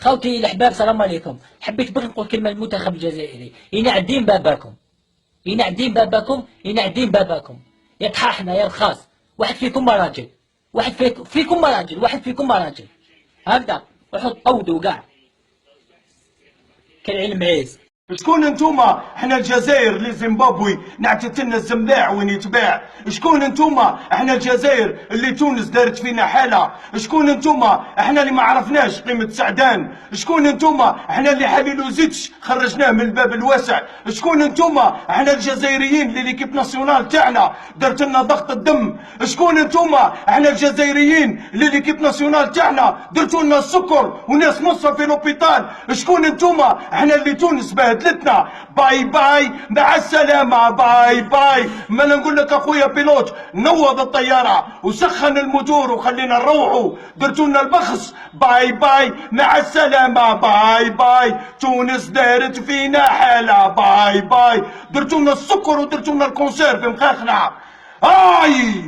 خوتي الأحباب سلام عليكم. حبيت بغي نقول كلمة للمنتخب الجزائري، ينعدين باباكم، ينعدين باباكم، ينعدين باباكم، يا طحاحنا يا رخاص، واحد فيكم ما راجل، واحد فيكم ما راجل، واحد فيكم ما راجل، هكذا وحط قودوا كاع كالعلم عيز. شكون انتوما؟ احنا الجزائر اللي زيمبابوي نعتت لنا الزنباع وين يتباع. شكون انتوما؟ احنا الجزائر اللي تونس دارت فينا حاله. شكون انتوما؟ احنا اللي ما عرفناش قيمه سعدان. شكون انتوما؟ احنا اللي حليلو زيتش خرجناه من الباب الواسع. شكون انتوما؟ احنا الجزائريين اللي ليكيب ناسيونال تاعنا درت لنا ضغط الدم. شكون انتوما؟ احنا الجزائريين اللي ليكيب ناسيونال تاعنا درتوا لنا السكر وناس نصها في لوبيتال. شكون انتوما؟ احنا اللي تونس بهدلتنا. باي باي مع السلامه. باي باي. ما انا نقول لك اخويا بيلوت نوض الطياره وسخن الموتور وخلينا نروحوا. درتوا لنا البخس. باي باي مع السلامه. باي باي. تونس دارت فينا حاله. باي باي. درتوا لنا السكر ودرتوا لنا الكونسيرف مخاخنا. هاي